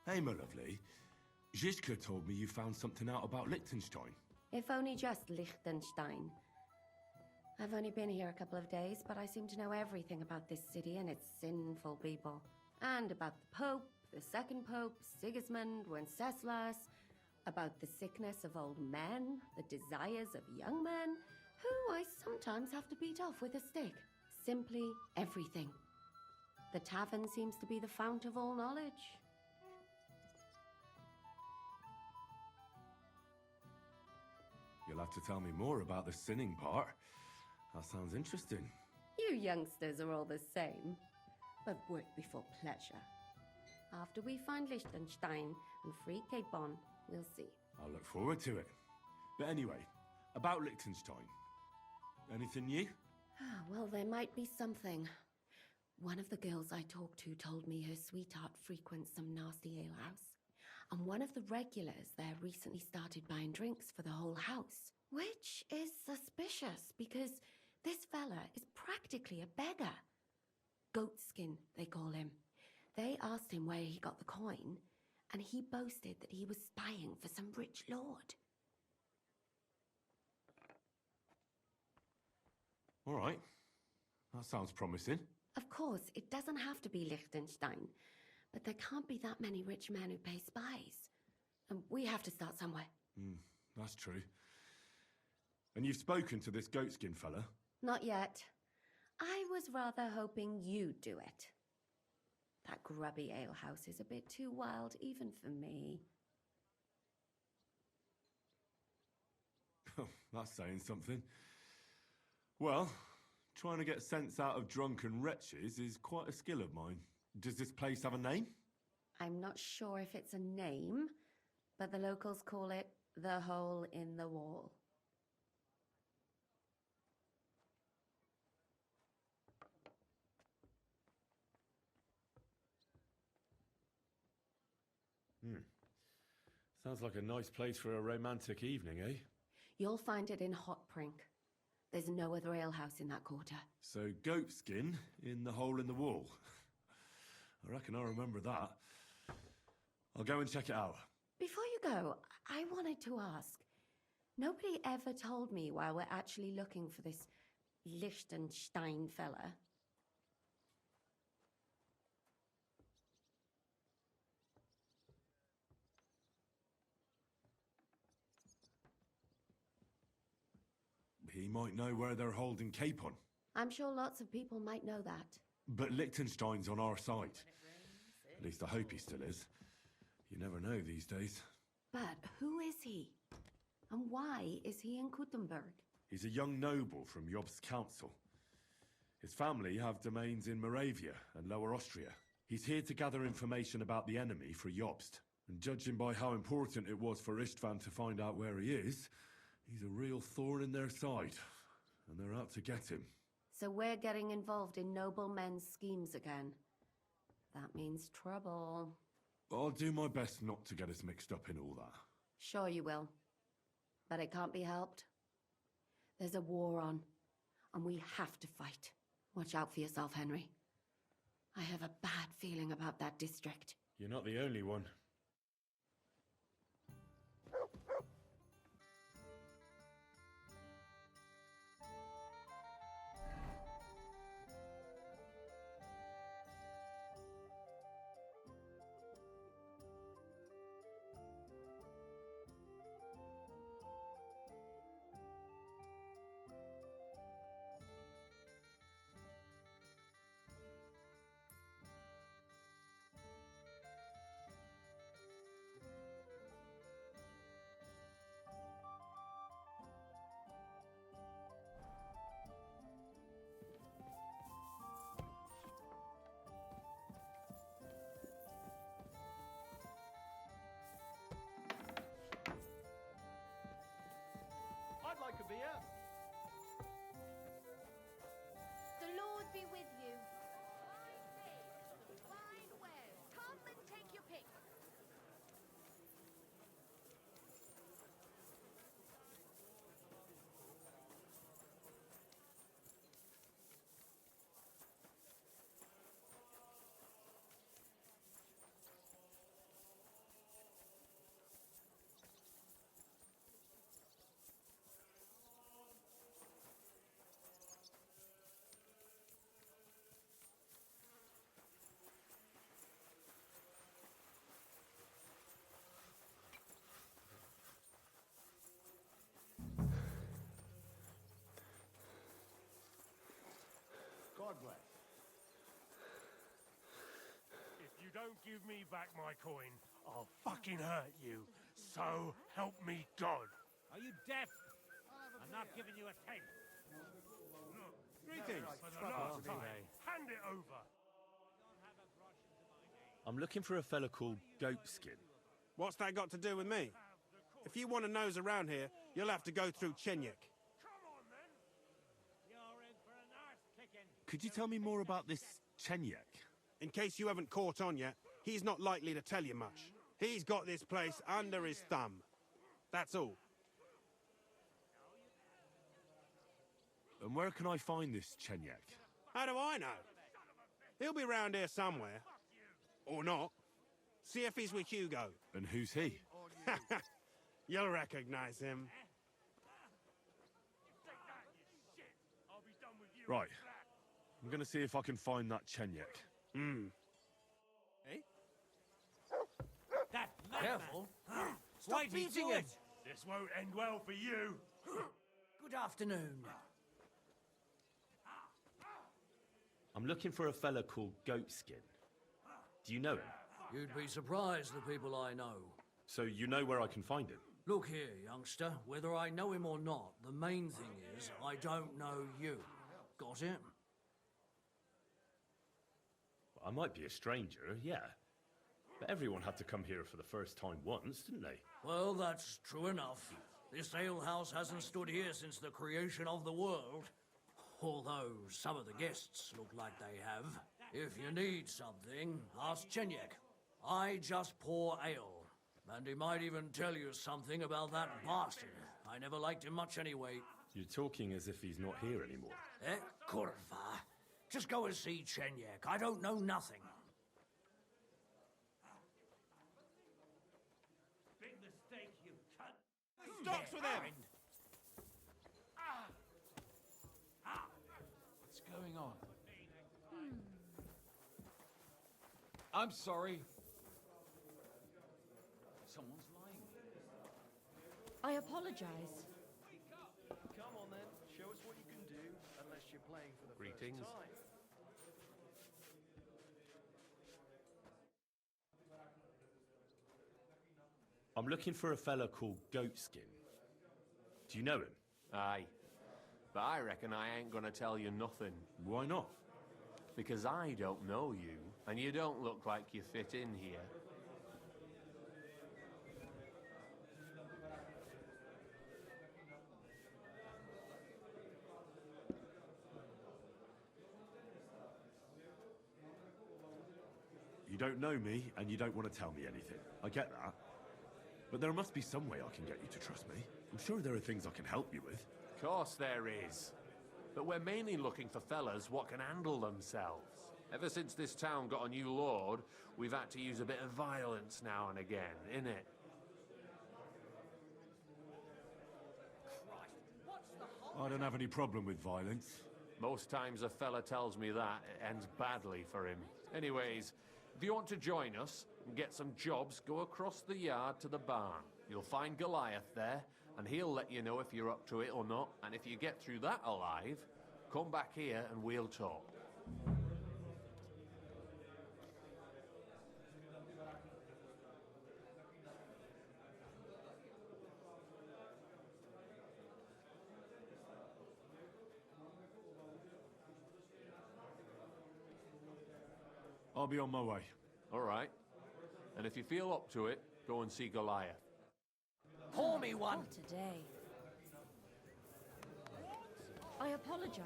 Hey, my lovely. Zizka told me you found something out about Liechtenstein. If only just Liechtenstein. I've only been here a couple of days, but I seem to know everything about this city and its sinful people. And about the Pope, the second Pope, Sigismund, Wenceslas, about the sickness of old men, the desires of young men, who I sometimes have to beat off with a stick. Simply everything. The tavern seems to be the fount of all knowledge. You'll have to tell me more about the sinning part. That sounds interesting. You youngsters are all the same. But work before pleasure. After we find Liechtenstein and free Cape Bon, we'll see. I'll look forward to it. But anyway, about Liechtenstein. Anything new? Well, there might be something. One of the girls I talked to told me her sweetheart frequents some nasty alehouse. And one of the regulars there recently started buying drinks for the whole house. Which is suspicious, because this fella is practically a beggar. Goatskin, they call him. They asked him where he got the coin, and he boasted that he was spying for some rich lord. All right. That sounds promising. Of course, it doesn't have to be Liechtenstein, but there can't be that many rich men who pay spies. And we have to start somewhere. That's true. And you've spoken to this goatskin fella? Not yet. I was rather hoping you'd do it. That grubby alehouse is a bit too wild, even for me. That's saying something. Well, trying to get sense out of drunken wretches is quite a skill of mine. Does this place have a name? I'm not sure if it's a name, but the locals call it the Hole in the Wall. Sounds like a nice place for a romantic evening, eh? You'll find it in Hot Prink. There's no other alehouse in that quarter. So, goatskin in the hole in the wall. I reckon I remember that. I'll go and check it out. Before you go, I wanted to ask. Nobody ever told me why we're actually looking for this Liechtenstein fella. He might know where they're holding Capon. I'm sure lots of people might know that. But Liechtenstein's on our side. At least I hope he still is. You never know these days. But who is he? And why is he in Kuttenberg? He's a young noble from Jobst's council. His family have domains in Moravia and Lower Austria. He's here to gather information about the enemy for Jobst. And judging by how important it was for Istvan to find out where he is, he's a real thorn in their side. And they're out to get him. So we're getting involved in noble men's schemes again. That means trouble. I'll do my best not to get us mixed up in all that. Sure you will. But it can't be helped. There's a war on, and we have to fight. Watch out for yourself, Henry. I have a bad feeling about that district. You're not the only one. God bless. If you don't give me back my coin, I'll fucking hurt you. So help me God. Are you deaf? I'm not giving you a cent. Greetings. For the last time, hand it over. I'm looking for a fella called Goatskin. What's that got to do with me? If you want to nose around here, you'll have to go through Chenyek. Come on, then. You're in for an arse kicking. Could you tell me more about this Chenyek? In case you haven't caught on yet, he's not likely to tell you much. He's got this place under his thumb. That's all. And where can I find this Chenyek? How do I know? He'll be round here somewhere. Or not. See if he's with Hugo. And who's he? You'll recognize him. I'll be done with you. Right. I'm gonna see if I can find that Chenyek. Eh? That careful. Stop beating it. This won't end well for you. Good afternoon. I'm looking for a fella called Goatskin. Do you know him? You'd be surprised the people I know. So you know where I can find him? Look here, youngster. Whether I know him or not, the main thing is I don't know you. Got it? I might be a stranger, yeah. But everyone had to come here for the first time once, didn't they? Well, that's true enough. This alehouse hasn't stood here since the creation of the world. Although some of the guests look like they have. If you need something, ask Chenyek. I just pour ale. And he might even tell you something about that bastard. I never liked him much anyway. You're talking as if he's not here anymore. Kurva. Just go and see Chenyek. I don't know nothing. Big mistake, you cunt. Stocks with him! What's going on? I'm sorry. Someone's lying. I apologize. Come on then, show us what you can do, unless you're playing for the first time. I'm looking for a fella called Goatskin. Do you know him? Aye. But I reckon I ain't gonna tell you nothing. Why not? Because I don't know you, and you don't look like you fit in here. You don't know me, and you don't want to tell me anything. I get that. But there must be some way I can get you to trust me. I'm sure there are things I can help you with. Of course there is. But we're mainly looking for fellas what can handle themselves. Ever since this town got a new lord, we've had to use a bit of violence now and again, innit? I don't have any problem with violence. Most times a fella tells me that, it ends badly for him. Anyways, if you want to join us and get some jobs, go across the yard to the barn. You'll find Goliath there, and he'll let you know if you're up to it or not. And if you get through that alive, come back here and we'll talk. I'll be on my way. All right. And if you feel up to it, go and see Goliath. Pour me one! Not today. I apologize.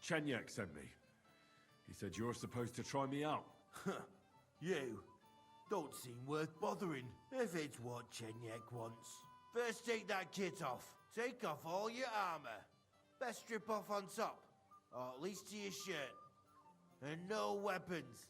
Chenyek sent me. He said you're supposed to try me out. You don't seem worth bothering if it's what Chenyek wants. First take that kit off. Take off all your armor. Best strip off on top, or at least to your shirt. And no weapons.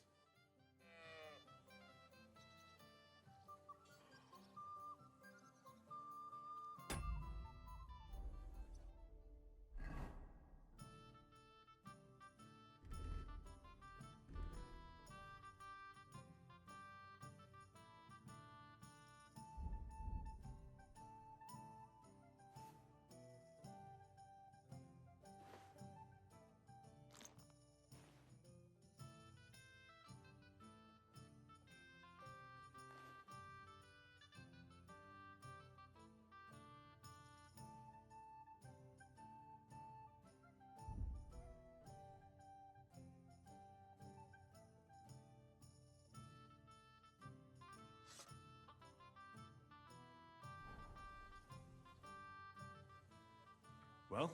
Well,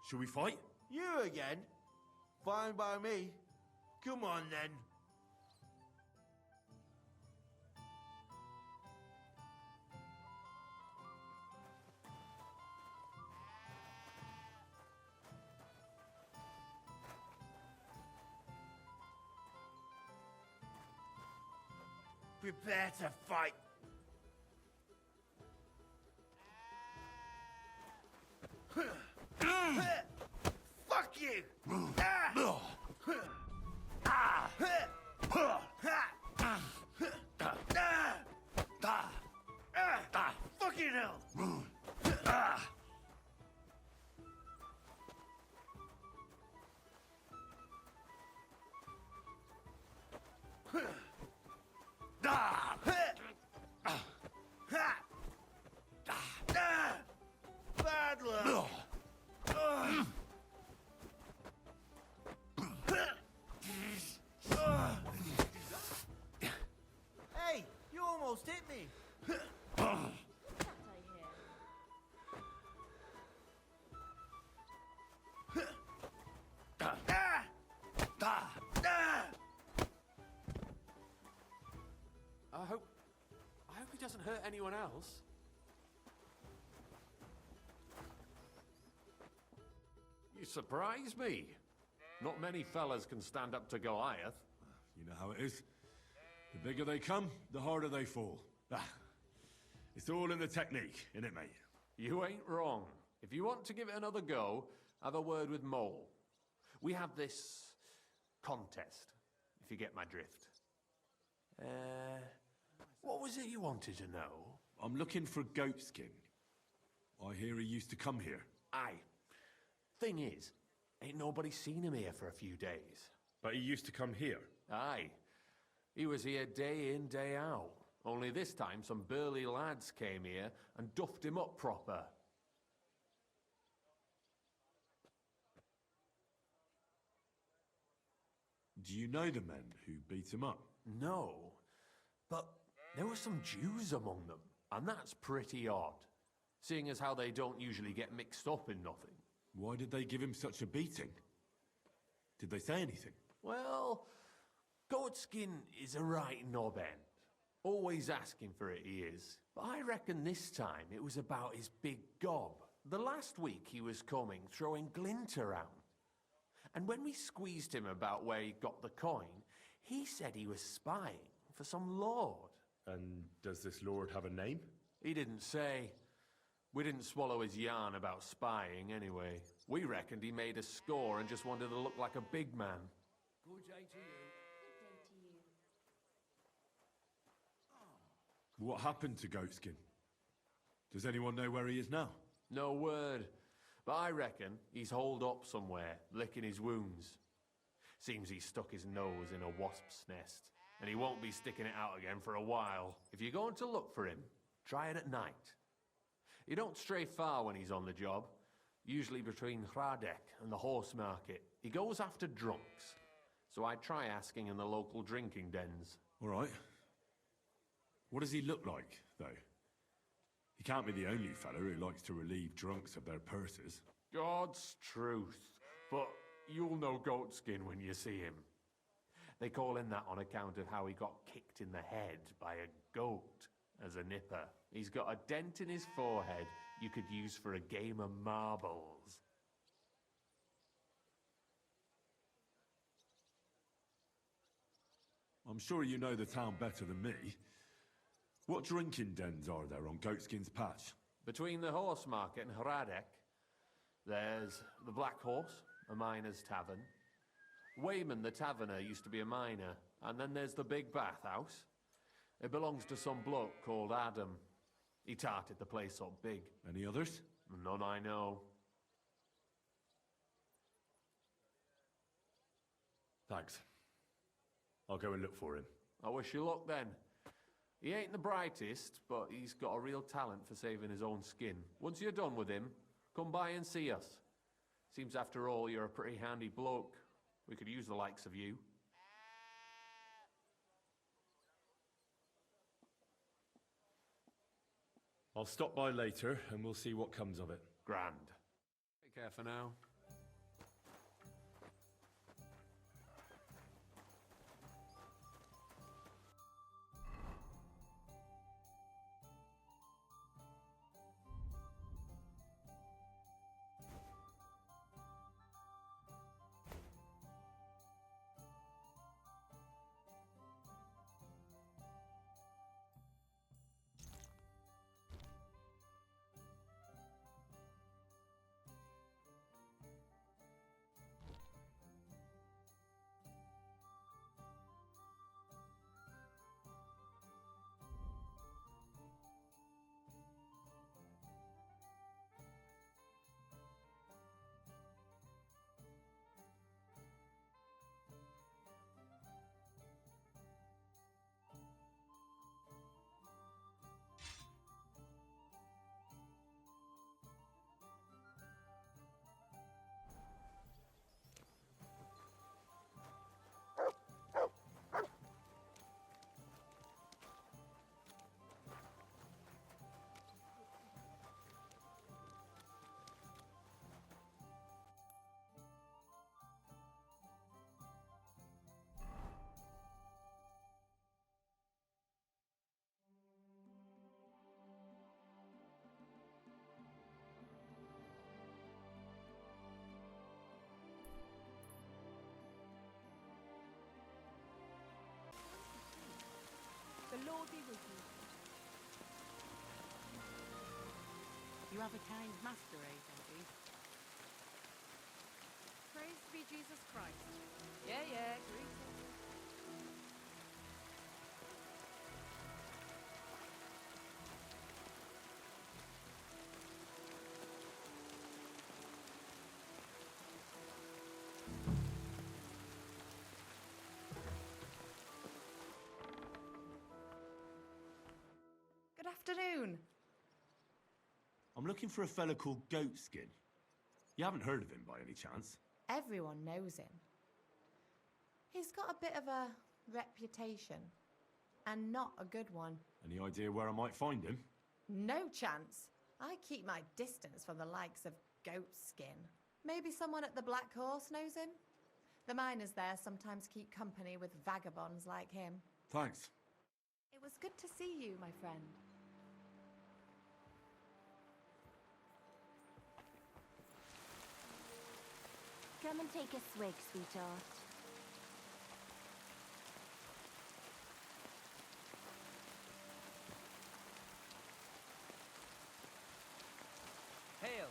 shall we fight? You again? Fine by me. Come on then. Prepare to fight. Fuck you! Fucking hell! Bad luck! Hey, you almost hit me. I hope he doesn't hurt anyone else. You surprise me. Not many fellas can stand up to Goliath. You know how it is. The bigger they come, the harder they fall. It's all in the technique, innit, mate? You ain't wrong. If you want to give it another go, have a word with Mole. We have this contest, if you get my drift. What was it you wanted to know? I'm looking for Goatskin. I hear he used to come here. Aye. Thing is, ain't nobody seen him here for a few days. But he used to come here. Aye. He was here day in, day out. Only this time some burly lads came here and duffed him up proper. Do you know the men who beat him up? No, but there were some Jews among them, and that's pretty odd, seeing as how they don't usually get mixed up in nothing. Why did they give him such a beating? Did they say anything? Well, Goatskin is a right knob end. Always asking for it, he is. But I reckon this time it was about his big gob. The last week he was coming, throwing glint around. And when we squeezed him about where he got the coin, he said he was spying for some lord. And does this lord have a name? He didn't say. We didn't swallow his yarn about spying anyway. We reckoned he made a score and just wanted to look like a big man. Good day to you. What happened to Goatskin? Does anyone know where he is now? No word. But I reckon he's holed up somewhere, licking his wounds. Seems he stuck his nose in a wasp's nest, and he won't be sticking it out again for a while. If you're going to look for him, try it at night. You don't stray far when he's on the job. Usually between Hradek and the horse market. He goes after drunks. So I try asking in the local drinking dens. All right. What does he look like, though? He can't be the only fella who likes to relieve drunks of their purses. God's truth. but you'll know Goatskin when you see him. They call him that on account of how he got kicked in the head by a goat as a nipper. He's got a dent in his forehead you could use for a game of marbles. I'm sure you know the town better than me. What drinking dens are there on Goatskin's Patch? Between the horse market and Hradek, there's the Black Horse, a miner's tavern. Wayman the taverner used to be a miner. And then there's the Big Bathhouse. It belongs to some bloke called Adam. He tarted the place up big. Any others? None I know. Thanks. I'll go and look for him. I wish you luck then. He ain't the brightest, but he's got a real talent for saving his own skin. Once you're done with him, come by and see us. Seems after all you're a pretty handy bloke. We could use the likes of you. I'll stop by later and we'll see what comes of it. Grand. Take care for now. The Lord be with you. You have a kind master, don't you? Praise be Jesus Christ. Yeah, greetings. Good afternoon. I'm looking for a fella called Goatskin. You haven't heard of him by any chance? Everyone knows him. He's got a bit of a reputation, and not a good one. Any idea where I might find him? No chance. I keep my distance from the likes of Goatskin. Maybe someone at the Black Horse knows him? The miners there sometimes keep company with vagabonds like him. Thanks. It was good to see you, my friend. Come and take a swig, sweetheart. Hail!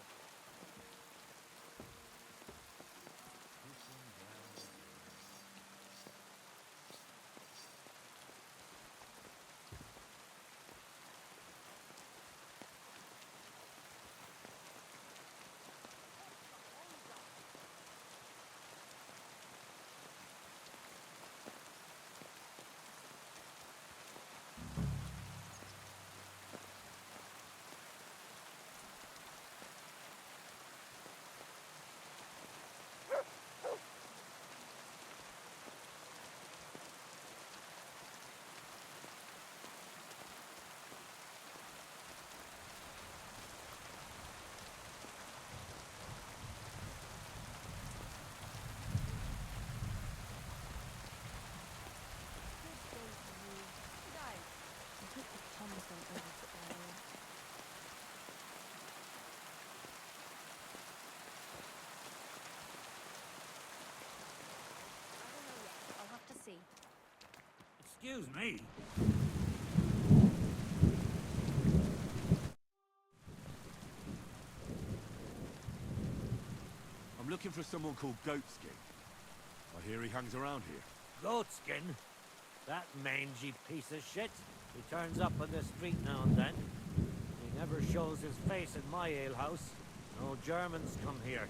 Excuse me. I'm looking for someone called Goatskin. I hear he hangs around here. Goatskin? That mangy piece of shit. He turns up on the street now and then. He never shows his face in my alehouse. No Germans come here.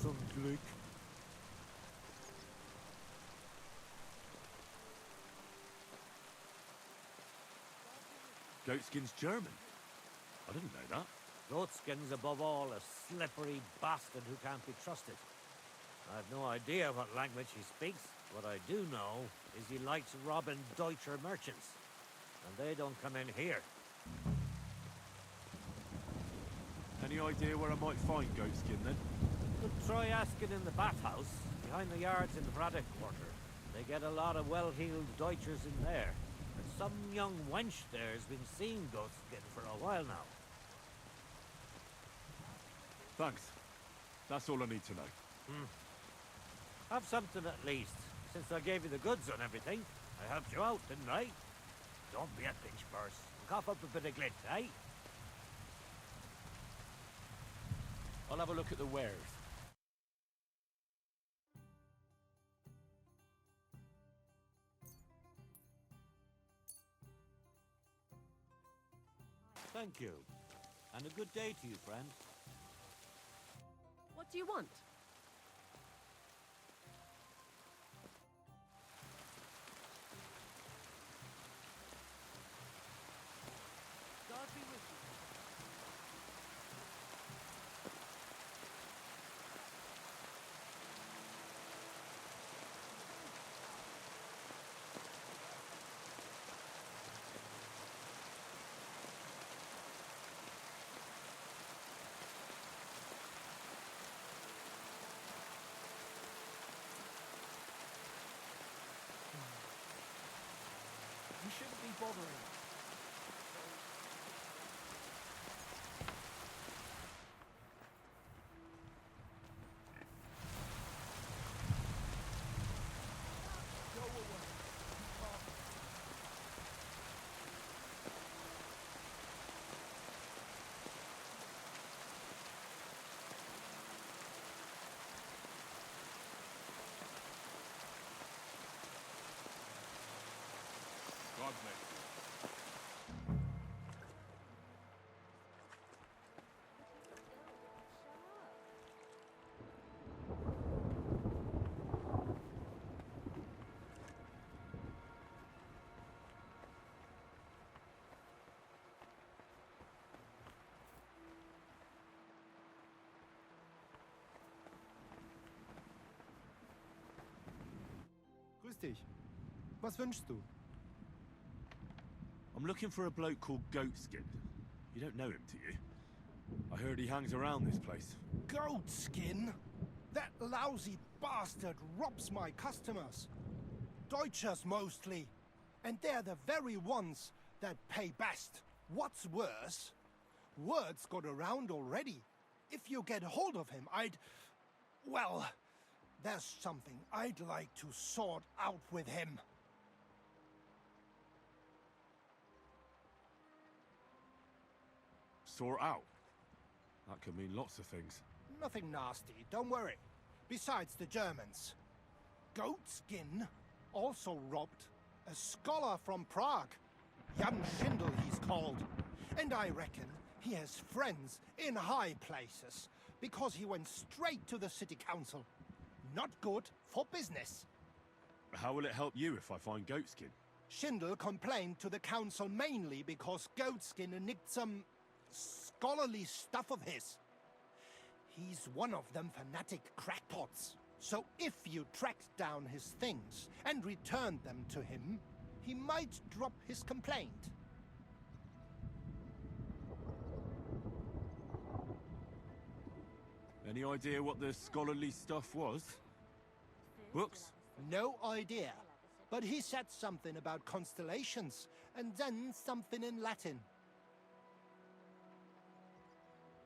Some Glick. Goatskin's German. I didn't know that. Goatskin's above all a slippery bastard who can't be trusted. I've no idea what language he speaks. What I do know is he likes robbing Deutscher merchants. And they don't come in here. Any idea where I might find Goatskin then? Could try asking in the bathhouse, behind the yards in the Braddock Quarter. They get a lot of well-heeled Deutschers in there. And some young wench there has been seeing Goatskin for a while now. Thanks. That's all I need to know. Have something at least. Since I gave you the goods on everything, I helped you out, didn't I? Don't be a pinch purse. Cough up a bit of glit, eh? I'll have a look at the wares. Thank you. And a good day to you, friend. What do you want? God be with you. You shouldn't be bothering. Go away. God bless you. Grüß dich. Was wünschst du? I'm looking for a bloke called Goatskin. You don't know him, do you? I heard he hangs around this place. Goatskin? That lousy bastard robs my customers. Deutschers mostly. And they're the very ones that pay best. What's worse, word's got around already. If you get hold of him, well, there's something I'd like to sort out with him. Sort out? That could mean lots of things. Nothing nasty, don't worry. Besides the Germans. Goatskin also robbed a scholar from Prague. Jan Schindel he's called. And I reckon he has friends in high places, because he went straight to the city council. Not good for business. How will it help you if I find Goatskin? Schindel complained to the council mainly because Goatskin nicked some scholarly stuff of his. He's one of them fanatic crackpots. So if you tracked down his things and returned them to him, he might drop his complaint. Any idea what the scholarly stuff was? Books? No idea. But he said something about constellations, and then something in Latin.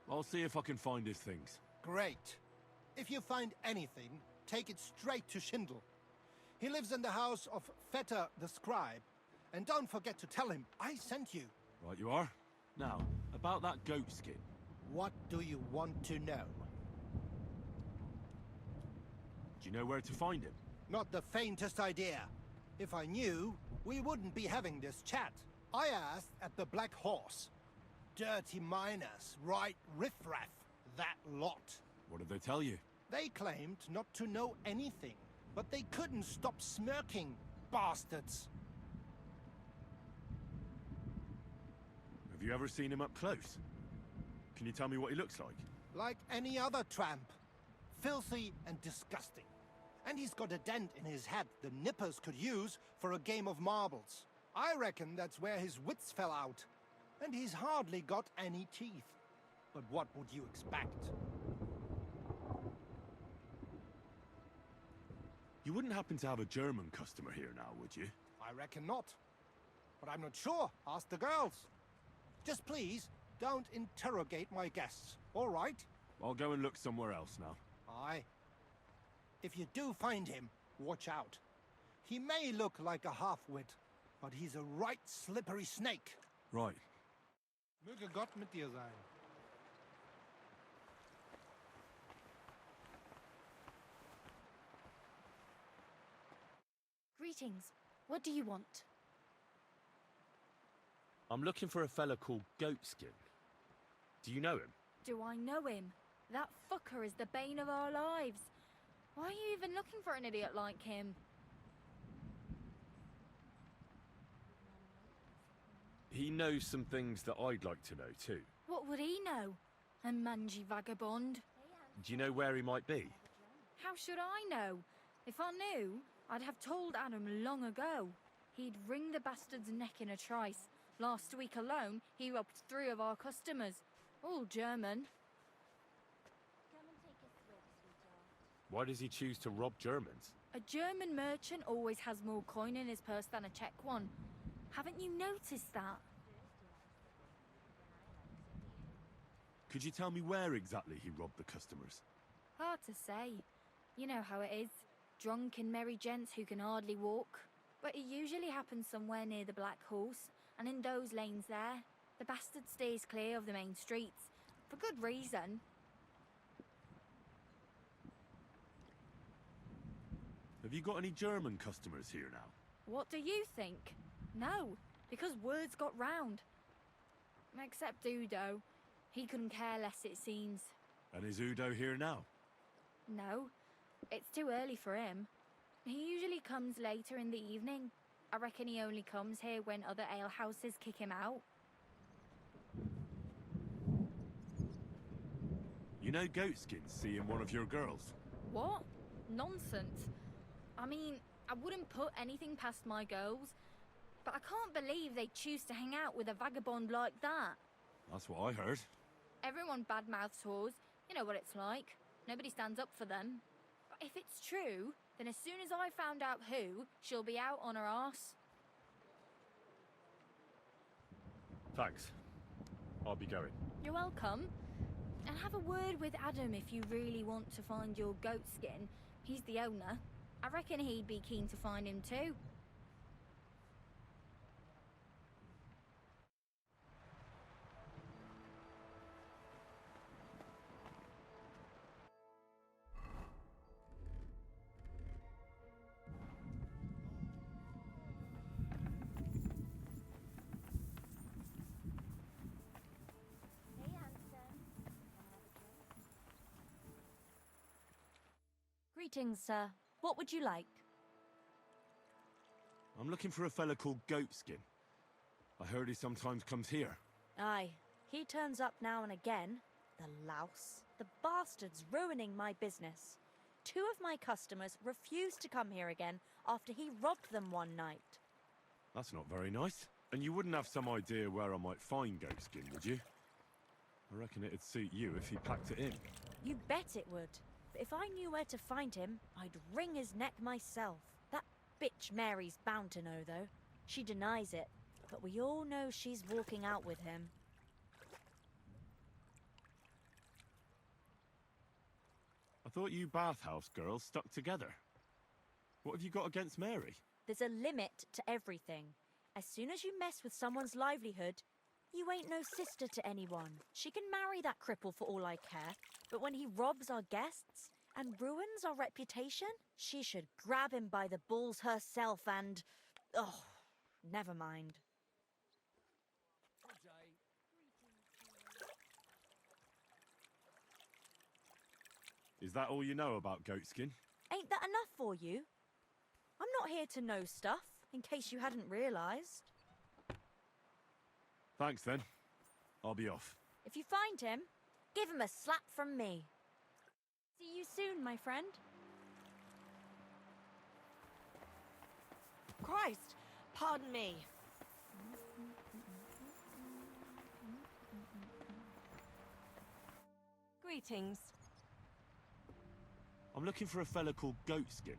I'll see if I can find his things. Great. If you find anything, take it straight to Schindel. He lives in the house of Fetter the scribe. And don't forget to tell him I sent you. Right you are. Now, about that goat skin. What do you want to know? Do you know where to find him? Not the faintest idea. If I knew, we wouldn't be having this chat. I asked at the Black Horse. Dirty miners, right riffraff, that lot. What did they tell you? They claimed not to know anything, but they couldn't stop smirking, bastards. Have you ever seen him up close? Can you tell me what he looks like? Like any other tramp. Filthy and disgusting. And he's got a dent in his head the nippers could use for a game of marbles. I reckon that's where his wits fell out. And he's hardly got any teeth. But what would you expect? You wouldn't happen to have a German customer here now, would you? I reckon not. But I'm not sure. Ask the girls. Just please, don't interrogate my guests, all right? I'll go and look somewhere else now. Aye. If you do find him, watch out. He may look like a half-wit, but he's a right slippery snake. Right. Möge Gott mit dir sein. Greetings. What do you want? I'm looking for a fella called Goatskin. Do you know him? Do I know him? That fucker is the bane of our lives. Why are you even looking for an idiot like him? He knows some things that I'd like to know too. What would he know? A mangy vagabond. Do you know where he might be? How should I know? If I knew, I'd have told Adam long ago. He'd wring the bastard's neck in a trice. Last week alone, he robbed 3 of our customers. All German. Why does he choose to rob Germans? A German merchant always has more coin in his purse than a Czech one. Haven't you noticed that? Could you tell me where exactly he robbed the customers? Hard to say. You know how it is. Drunk and merry gents who can hardly walk. But it usually happens somewhere near the Black Horse, and in those lanes there, the bastard stays clear of the main streets. For good reason. Have you got any German customers here now? What do you think? No, because words got round. Except Udo. He couldn't care less, it seems. And is Udo here now? No, it's too early for him. He usually comes later in the evening. I reckon he only comes here when other alehouses kick him out. You know Goatskin's seeing one of your girls? What? Nonsense. I mean, I wouldn't put anything past my girls, but I can't believe they choose to hang out with a vagabond like that. That's what I heard. Everyone badmouths whores. You know what it's like. Nobody stands up for them. But if it's true, then as soon as I found out who, she'll be out on her arse. Thanks. I'll be going. You're welcome. And have a word with Adam if you really want to find your Goatskin. He's the owner. I reckon he'd be keen to find him too. Greetings, sir. What would you like? I'm looking for a fella called Goatskin. I heard he sometimes comes here. Aye, he turns up now and again. The louse. The bastard's ruining my business. 2 of my customers refused to come here again after he robbed them one night. That's not very nice. And you wouldn't have some idea where I might find Goatskin, would you? I reckon it'd suit you if he packed it in. You bet it would. But if I knew where to find him, I'd wring his neck myself. That bitch Mary's bound to know, though. She denies it, but we all know she's walking out with him. I thought you bathhouse girls stuck together. What have you got against Mary? There's a limit to everything. As soon as you mess with someone's livelihood, you ain't no sister to anyone. She can marry that cripple for all I care, but when he robs our guests and ruins our reputation, she should grab him by the balls herself and... oh, never mind. Is that all you know about Goatskin? Ain't that enough for you? I'm not here to know stuff, in case you hadn't realised. Thanks then. I'll be off. If you find him, give him a slap from me. See you soon, my friend. Christ, pardon me. Greetings. I'm looking for a fella called Goatskin.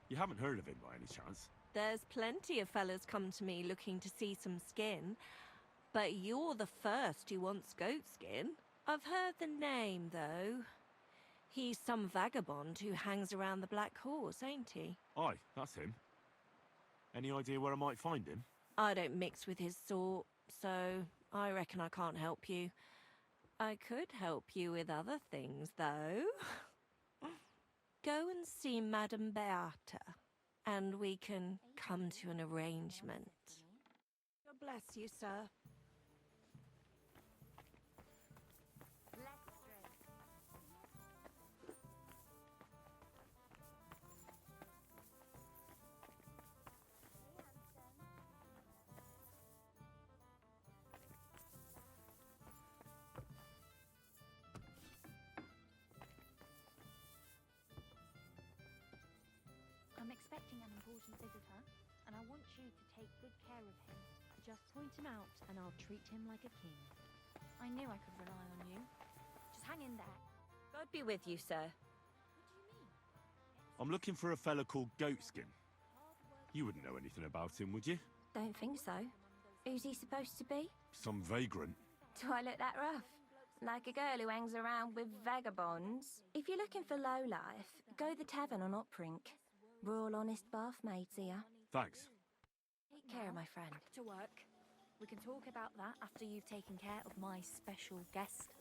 You haven't heard of him by any chance? There's plenty of fellas come to me looking to see some skin, but you're the first who wants goatskin. I've heard the name, though. He's some vagabond who hangs around the Black Horse, ain't he? Aye, that's him. Any idea where I might find him? I don't mix with his sort, so I reckon I can't help you. I could help you with other things, though. Go and see Madame Beata, and we can come to an arrangement. God bless you, sir. I'm expecting an important visitor, and I want you to take good care of him. Just point him out, and I'll treat him like a king. I knew I could rely on you. Just hang in there. God be with you, sir. I'm looking for a fella called Goatskin. You wouldn't know anything about him, would you? Don't think so. Who's he supposed to be? Some vagrant. Do I look that rough? Like a girl who hangs around with vagabonds? If you're looking for low life, go the tavern on Uprink. We're all honest bath maids here. Thanks. Take care, my friend. Back to work. We can talk about that after you've taken care of my special guest.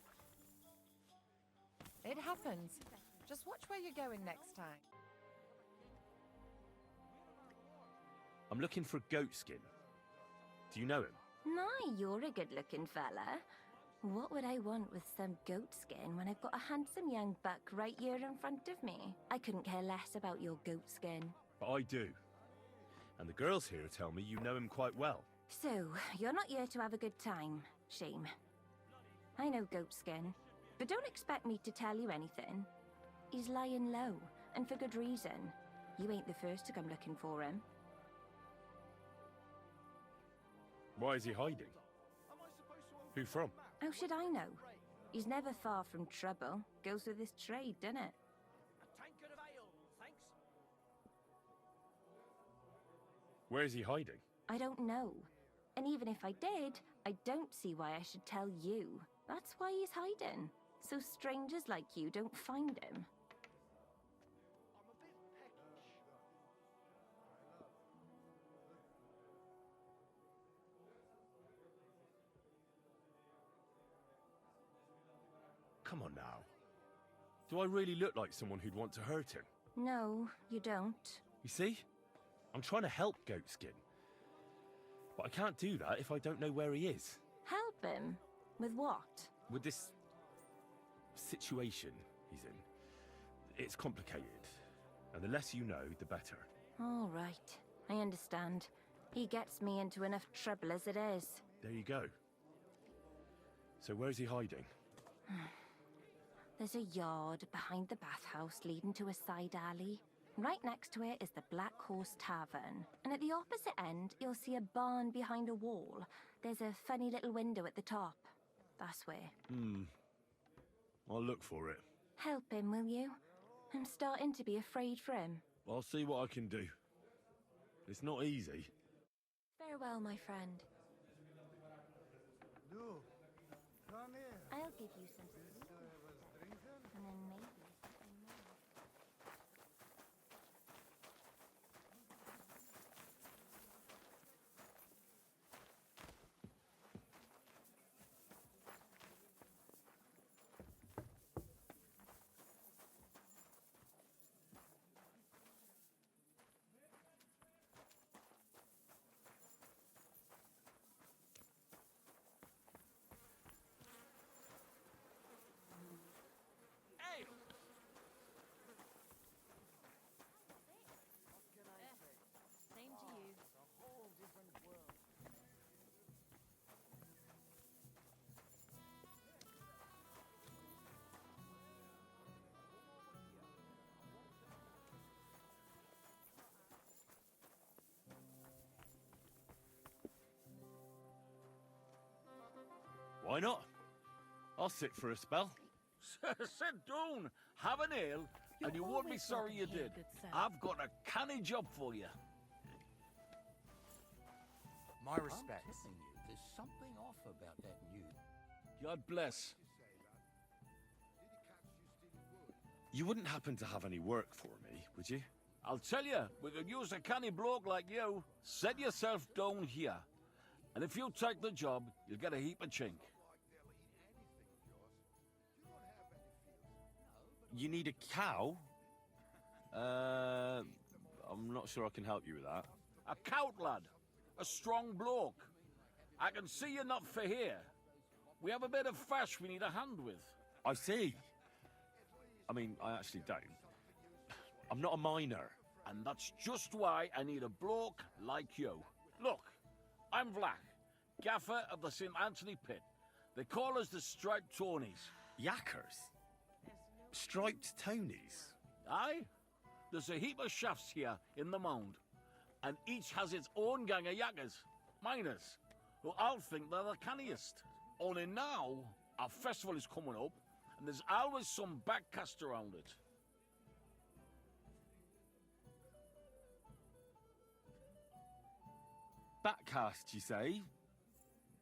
It happens. Just watch where you're going next time. I'm looking for Goatskin. Do you know him? My, you're a good-looking fella. What would I want with some goat skin when I've got a handsome young buck right here in front of me? I couldn't care less about your goat skin. But I do. And the girls here tell me you know him quite well. So, you're not here to have a good time. Shame. I know Goatskin, but don't expect me to tell you anything. He's lying low, and for good reason. You ain't the first to come looking for him. Why is he hiding? Who from? How should I know? He's never far from trouble. Goes with his trade, doesn't it? Where is he hiding? I don't know. And even if I did, I don't see why I should tell you. That's why he's hiding. So strangers like you don't find him. Come on now. Do I really look like someone who'd want to hurt him? No, you don't. You see? I'm trying to help Goatskin. But I can't do that if I don't know where he is. Help him? With what? With this situation he's in. It's complicated. And the less you know, the better. All right. I understand. He gets me into enough trouble as it is. There you go. So where's he hiding? There's a yard behind the bathhouse leading to a side alley. Right next to it is the Black Horse Tavern. And at the opposite end, you'll see a barn behind a wall. There's a funny little window at the top. That's where. I'll look for it. Help him, will you? I'm starting to be afraid for him. I'll see what I can do. It's not easy. Farewell, my friend. Look, come here. I'll give you some sleep. And then maybe something more. Why not? I'll sit for a spell. Sit down, have an ale, and you won't be sorry you did. I've got a canny job for you. My respects. There's something off about that news. God bless. You wouldn't happen to have any work for me, would you? I'll tell you, we could use a canny bloke like you. Set yourself down here. And if you take the job, you'll get a heap of chink. You need a cow? I'm not sure I can help you with that. A cout lad. A strong bloke. I can see you're not for here. We have a bit of fash we need a hand with. I see. I mean, I actually don't. I'm not a miner. And that's just why I need a bloke like you. Look, I'm Vlach, gaffer of the St. Anthony Pit. They call us the Striped Tonys. Yackers? Striped Tonys? Aye. There's a heap of shafts here in the mound. And each has its own gang of yackers, miners, who all think they're the canniest. Only now, our festival is coming up, and there's always some backcast around it. Backcast, you say?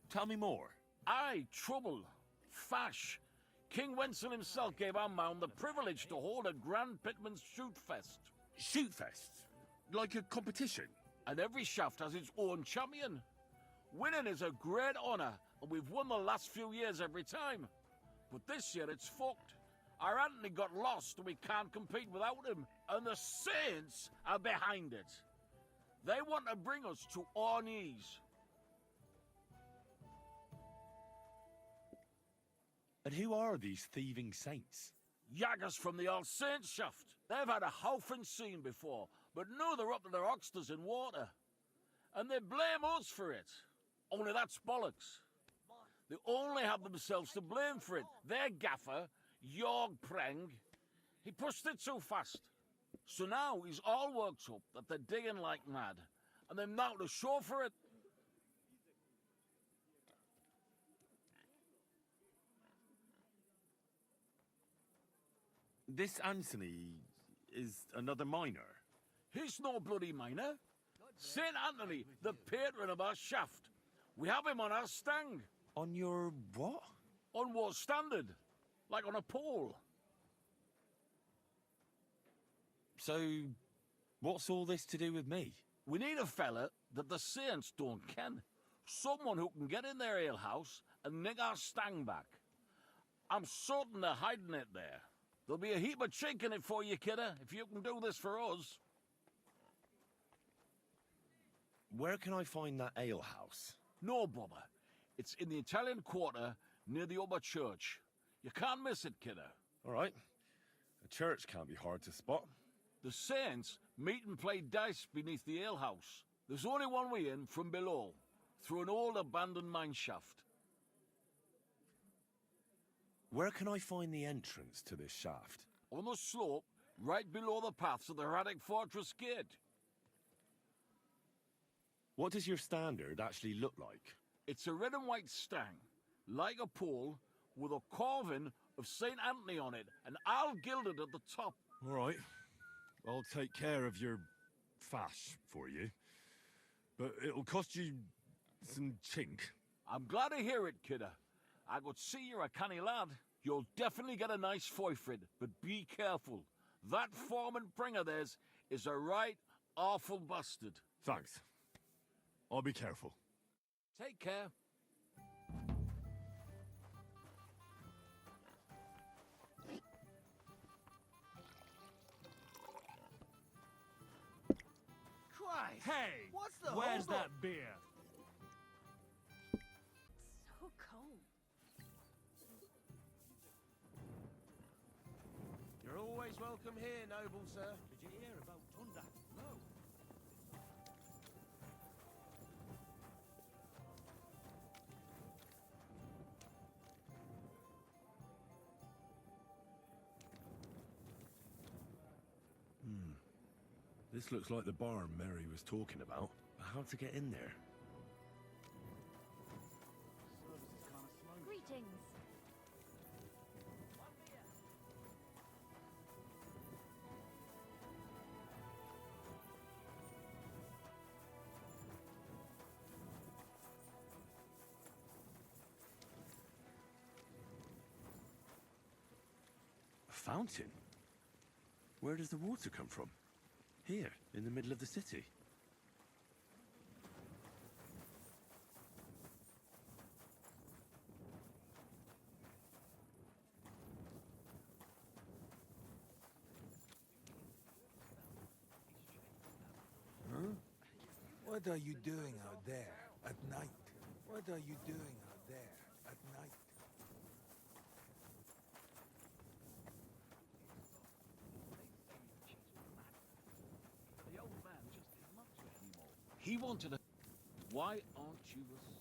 Tell me more. Aye, trouble. Fash. King Wenzel himself gave our mound the privilege to hold a Grand Pitman's Shoot Fest. Shoot Fest? Like a competition? And every shaft has its own champion. Winning is a great honour, and we've won the last few years every time. But this year it's fucked. Our Anthony got lost and we can't compete without him. And the Saints are behind it. They want to bring us to our knees. And who are these thieving saints? Yaggers from the Old Saints shaft. They've had a howfing scene before, but now they're up to their oxters in water. And they blame us for it. Only that's bollocks. They only have themselves to blame for it. Their gaffer, Jorg Preng, he pushed it too fast. So now he's all worked up that they're digging like mad. And they're now to show for it. This Anthony is another miner? He's no bloody miner. St. Anthony, the patron of our shaft. We have him on our stang. On your what? On what standard? Like on a pole. So, what's all this to do with me? We need a fella that the Saints don't ken. Someone who can get in their alehouse and nick our stang back. I'm certain they're hiding it there. There'll be a heap of chink in it for you, kidder, if you can do this for us. Where can I find that alehouse? No bother. It's in the Italian Quarter near the upper church. You can't miss it, kidder. All right. A church can't be hard to spot. The Saints meet and play dice beneath the alehouse. There's only one way in from below, through an old abandoned mine shaft. Where can I find the entrance to this shaft? On the slope, right below the paths of the Hradec Fortress Gate. What does your standard actually look like? It's a red and white stang, like a pole, with a carving of St. Anthony on it, and all gilded at the top. All right. I'll take care of your fash for you. But it'll cost you some chink. I'm glad to hear it, kidder. I could see you're a canny lad. You'll definitely get a nice foy for it, but be careful. That foreman Pring of theirs is a right awful bastard. Thanks. I'll be careful. Take care. Christ! Hey! What's the Where's hold up? that beer? So cold. You're always welcome here, noble sir. Did you hear about Tunda? No. This looks like the barn Mary was talking about. How to get in there? Greetings. fountain? Where does the water come from? Here, in the middle of the city. Huh? What are you doing out there at night? What are you doing out there at night? The old man just didn't want to anymore. He wanted a... Why aren't you asleep?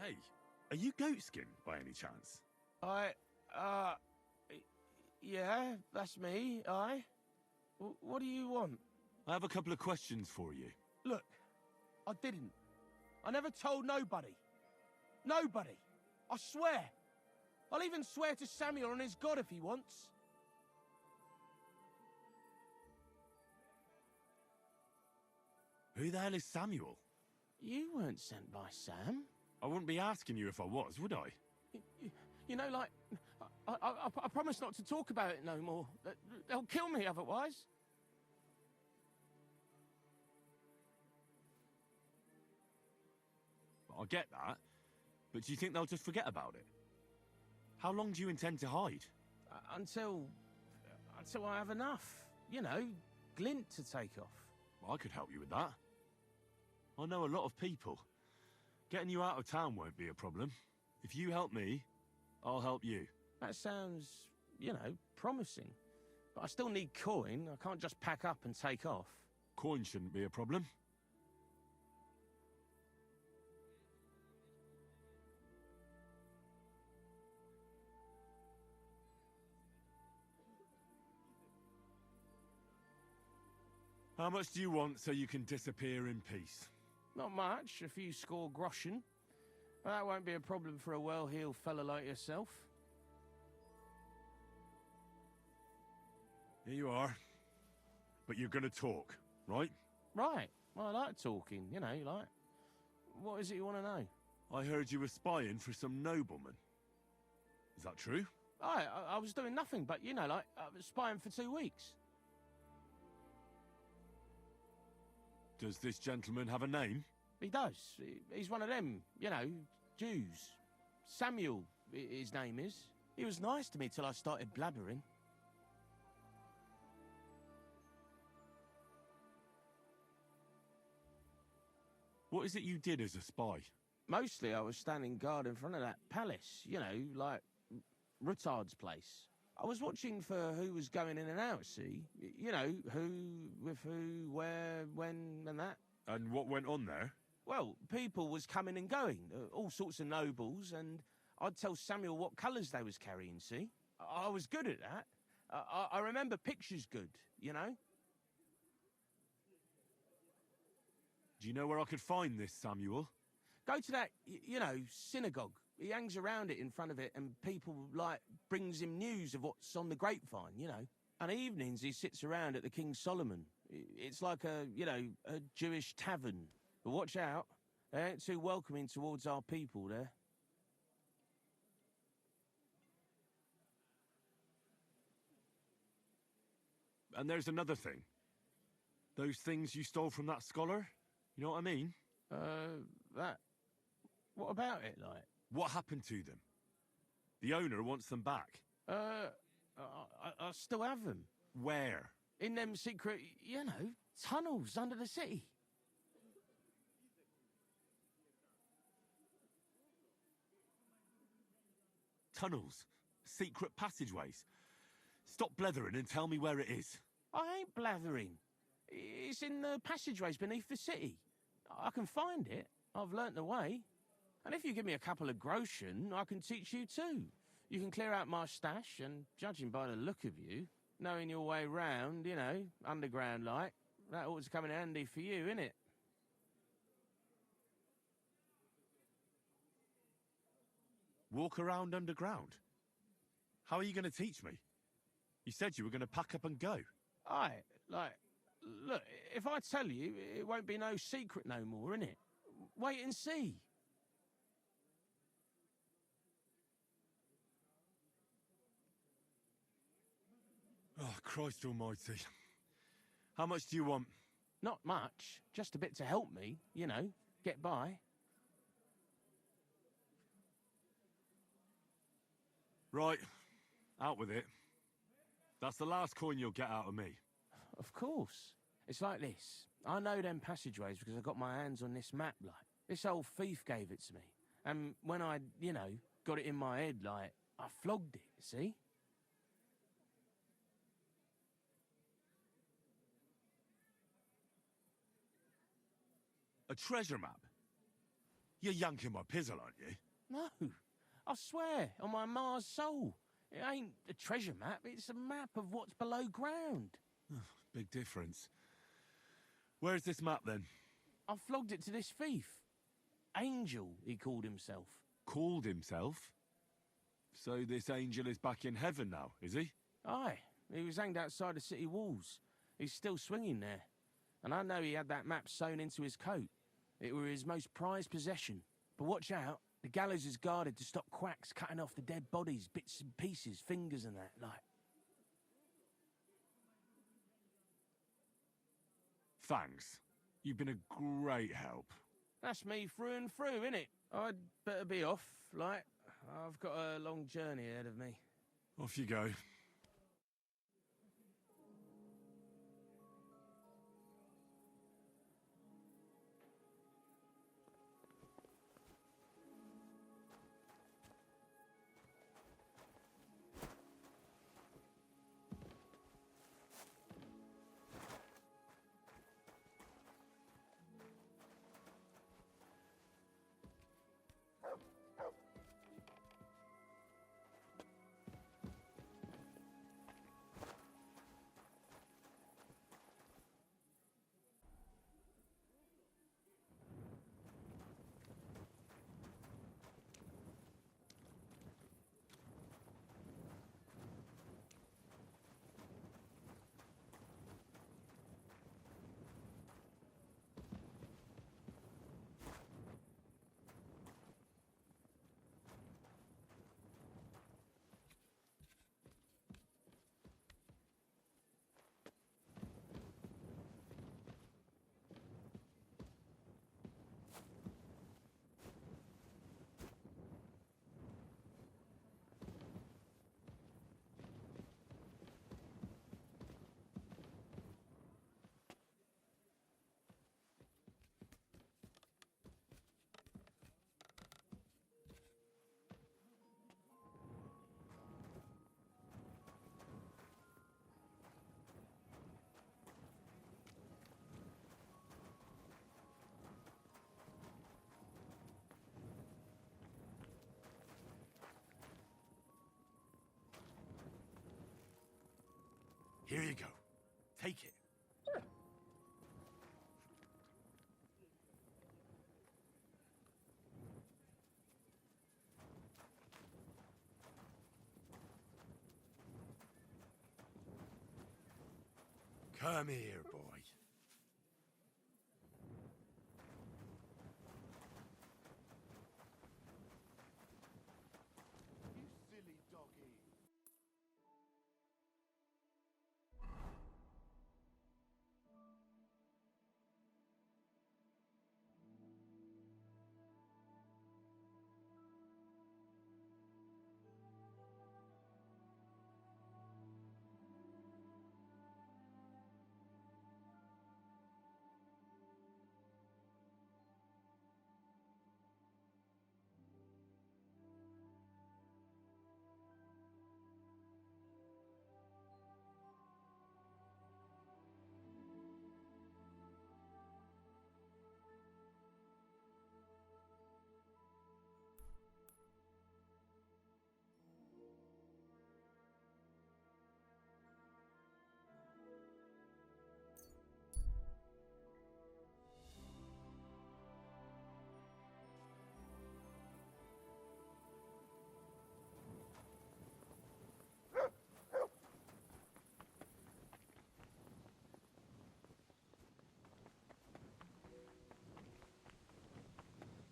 Hey, are you Goatskin by any chance? Yeah, that's me, aye. What do you want? I have a couple of questions for you. Look, I didn't. I never told nobody. Nobody. I swear. I'll even swear to Samuel and his God if he wants. Who the hell is Samuel? You weren't sent by Sam. I wouldn't be asking you if I was, would I? You know, like, I promise not to talk about it no more. They'll kill me otherwise. I get that, but do you think they'll just forget about it? How long do you intend to hide? Until I have enough. You know, glint to take off. Well, I could help you with that. I know a lot of people. Getting you out of town won't be a problem. If you help me, I'll help you. That sounds, you know, promising. But I still need coin. I can't just pack up and take off. Coin shouldn't be a problem. How much do you want so you can disappear in peace? Not much, a few score groschen. That won't be a problem for a well-heeled fella like yourself. Here you are. But you're gonna talk, right? Right. Well, I like talking, you know, like... What is it you want to know? I heard you were spying for some nobleman. Is that true? I was doing nothing but, you know, like, spying for 2 weeks. Does this gentleman have a name? He does. He's one of them, you know, Jews. Samuel, his name is. He was nice to me till I started blabbering. What is it you did as a spy? Mostly I was standing guard in front of that palace, you know, like, Ruttard's place. I was watching for who was going in and out, see? You know, who, with who, where, when, and that. And what went on there? Well, people was coming and going, all sorts of nobles, and I'd tell Samuel what colours they was carrying, see? I was good at that. I remember pictures good, you know? Do you know where I could find this, Samuel? Go to that, you know, synagogue. He hangs around it in front of it, and people, like, brings him news of what's on the grapevine, you know? And evenings he sits around at the King Solomon. It's like a, you know, a Jewish tavern. But watch out, they ain't too welcoming towards our people there. And there's another thing. Those things you stole from that scholar? You know what I mean? That... What about it, like? What happened to them? The owner wants them back. I still have them. Where? In them secret, you know, tunnels under the city. Tunnels? Secret passageways? Stop blethering and tell me where it is. I ain't blathering. It's in the passageways beneath the city. I can find it. I've learnt the way. And if you give me a couple of groschen, I can teach you too. You can clear out my stash, and judging by the look of you, knowing your way round, you know, underground like, that ought to come in handy for you, innit? Walk around underground? How are you going to teach me? You said you were going to pack up and go. Aye, like, look, if I tell you, it won't be no secret no more, innit? Wait and see. Oh, Christ almighty. How much do you want? Not much, just a bit to help me, you know, get by. Right, out with it. That's the last coin you'll get out of me. Of course. It's like this. I know them passageways because I got my hands on this map, like. This old thief gave it to me. And when I, you know, got it in my head, like, I flogged it, see? A treasure map? You're yanking my pizzle, aren't you? No, I swear, on my Mars soul. It ain't a treasure map, it's a map of what's below ground. Big difference. Where's this map, then? I flogged it to this thief. Angel, he called himself. Called himself? So this angel is back in heaven now, is he? Aye, he was hanged outside the city walls. He's still swinging there. And I know he had that map sewn into his coat. It were his most prized possession. But watch out, the gallows is guarded to stop quacks cutting off the dead bodies, bits and pieces, fingers and that, like. Thanks. You've been a great help. That's me through and through, innit? I'd better be off, like. I've got a long journey ahead of me. Off you go. Here you go. Take it. Come here, boy. You silly doggy.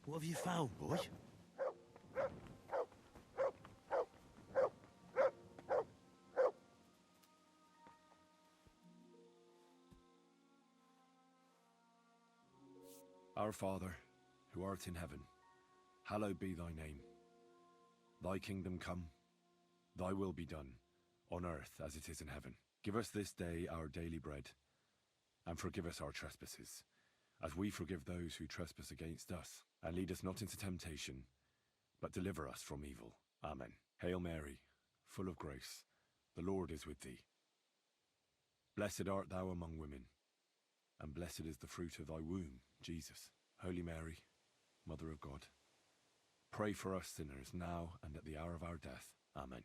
What have you found, boy? Our Father, who art in heaven, hallowed be thy name. Thy kingdom come, thy will be done, on earth as it is in heaven. Give us this day our daily bread, and forgive us our trespasses, as we forgive those who trespass against us. And lead us not into temptation, but deliver us from evil. Amen. Hail Mary, full of grace, the Lord is with thee. Blessed art thou among women, and blessed is the fruit of thy womb, Jesus. Holy Mary, Mother of God, pray for us sinners now and at the hour of our death. Amen.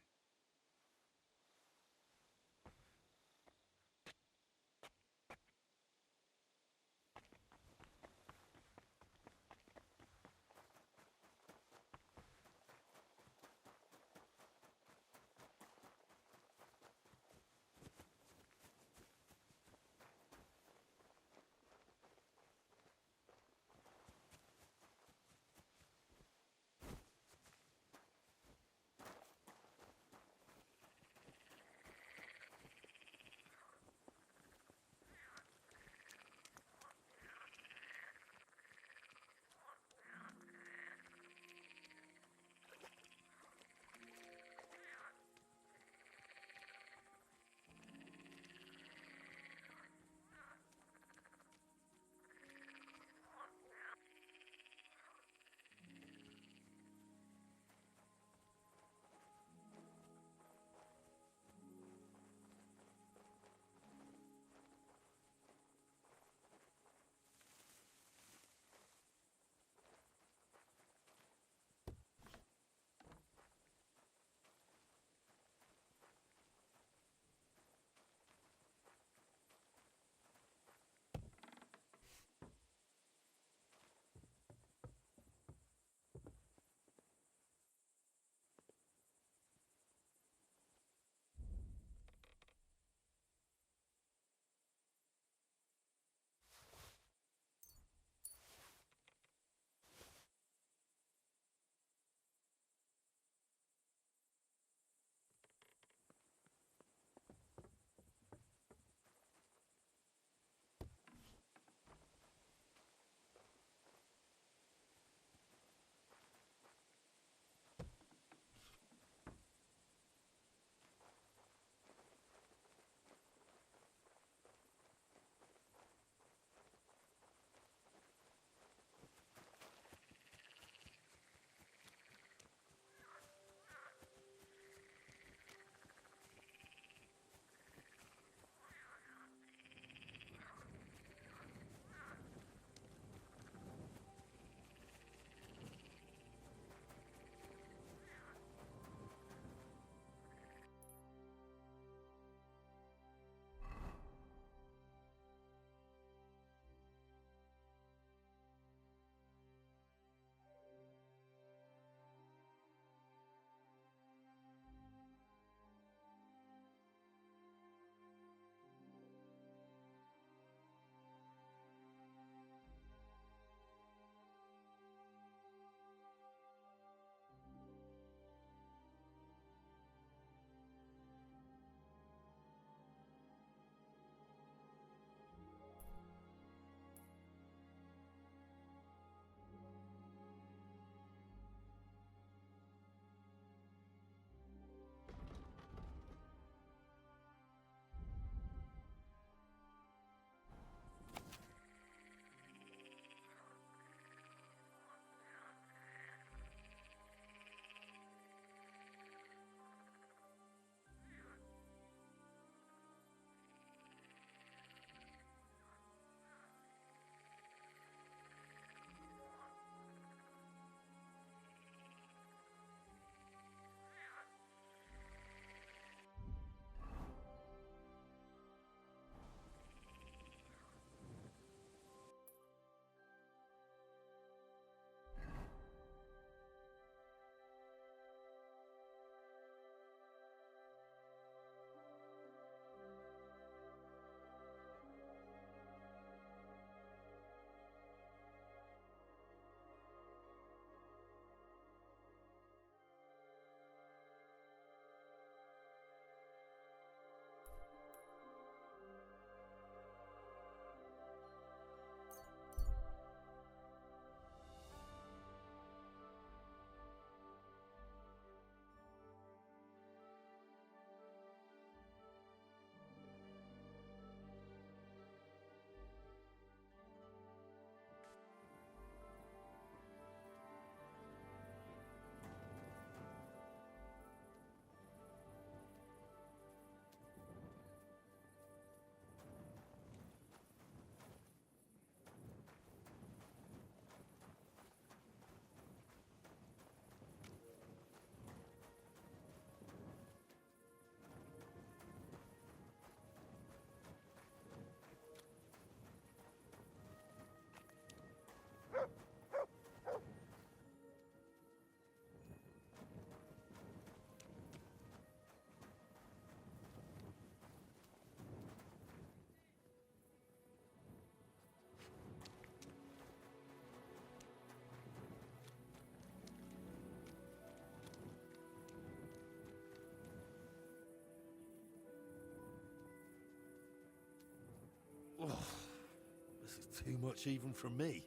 Too much even from me.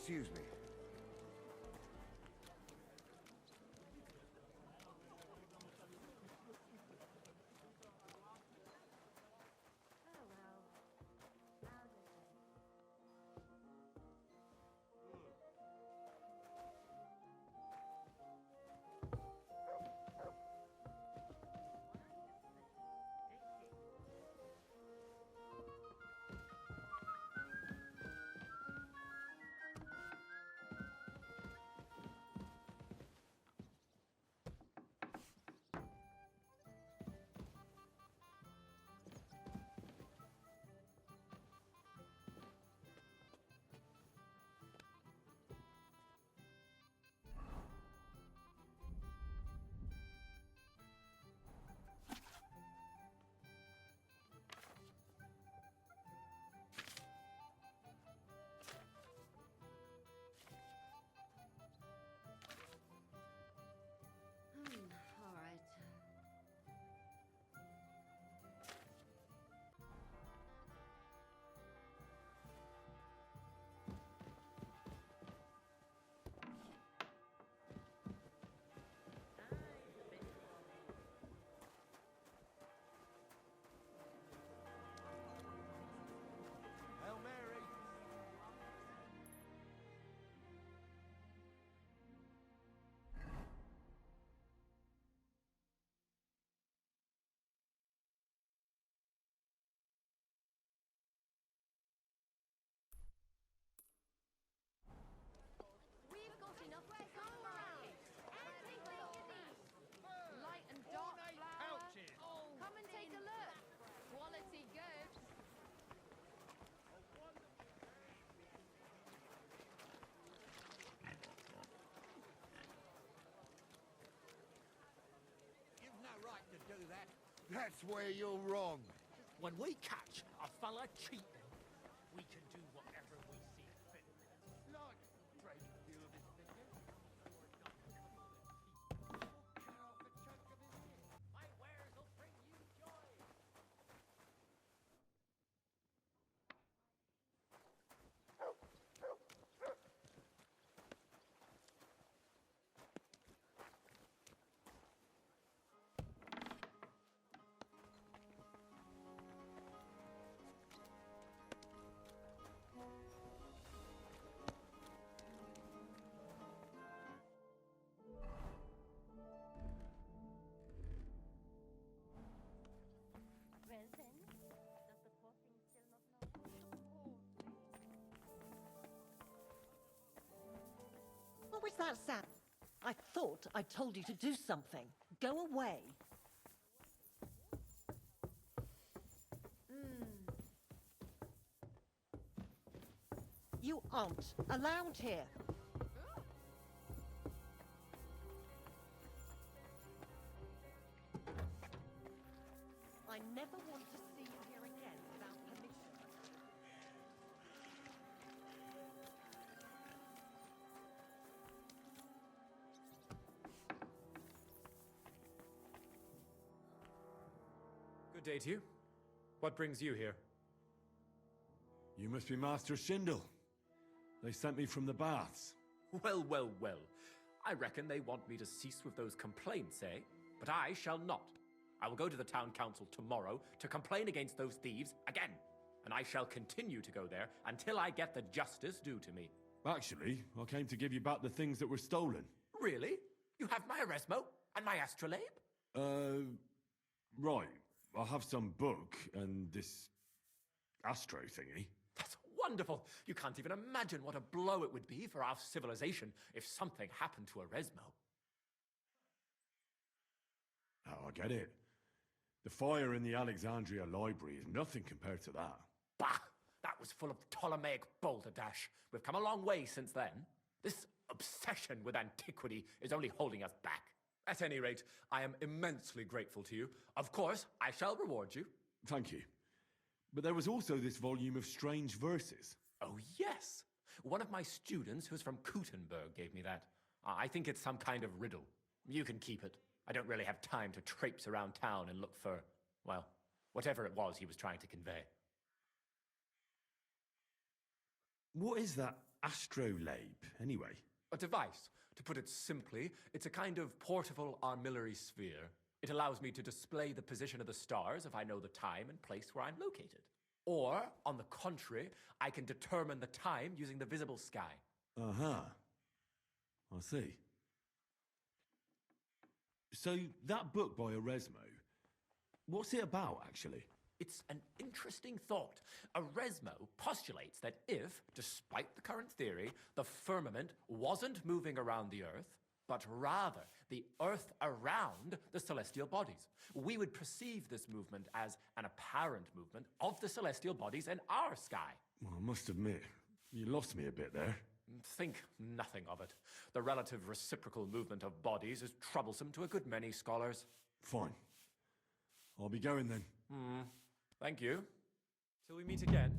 Excuse me. All right. Hail Mary. We've got enough to go around. Everything you need. Light and dark flour. Come and take a look. Quality goods. You've no right to do that. That's where you're wrong. When we catch a fella cheating, we can do whatever we see fit. Like trading a few of his fingers. My wares will bring you joy. What was that sound? I thought I told you to do something. Go away. You aren't allowed here. I never want to see you here again without permission. Good day to you. What brings you here? You must be Master Schindel. They sent me from the baths. Well, well, well. I reckon they want me to cease with those complaints, eh? But I shall not. I will go to the town council tomorrow to complain against those thieves again. And I shall continue to go there until I get the justice due to me. Actually, I came to give you back the things that were stolen. Really? You have my Erasmo and my astrolabe? Right. I have some book and this astro thingy. That's wonderful. You can't even imagine what a blow it would be for our civilization if something happened to Erasmo. Oh, I get it. The fire in the Alexandria library is nothing compared to that. Bah! That was full of Ptolemaic balderdash. We've come a long way since then. This obsession with antiquity is only holding us back. At any rate, I am immensely grateful to you. Of course, I shall reward you. Thank you. But there was also this volume of strange verses. Oh, yes. One of my students who's from Kuttenberg gave me that. I think it's some kind of riddle. You can keep it. I don't really have time to traipse around town and look for, well, whatever it was he was trying to convey. What is that astrolabe, anyway? A device. To put it simply, it's a kind of portable armillary sphere. It allows me to display the position of the stars if I know the time and place where I'm located. Or, on the contrary, I can determine the time using the visible sky. Uh-huh. I see. So, that book by Erasmo, what's it about, actually? It's an interesting thought. Erasmo postulates that if, despite the current theory, the firmament wasn't moving around the Earth, but rather the Earth around the celestial bodies, we would perceive this movement as an apparent movement of the celestial bodies in our sky. Well, I must admit, you lost me a bit there. Think nothing of it. The relative reciprocal movement of bodies is troublesome to a good many scholars. Fine. I'll be going then. Thank you. Till we meet again.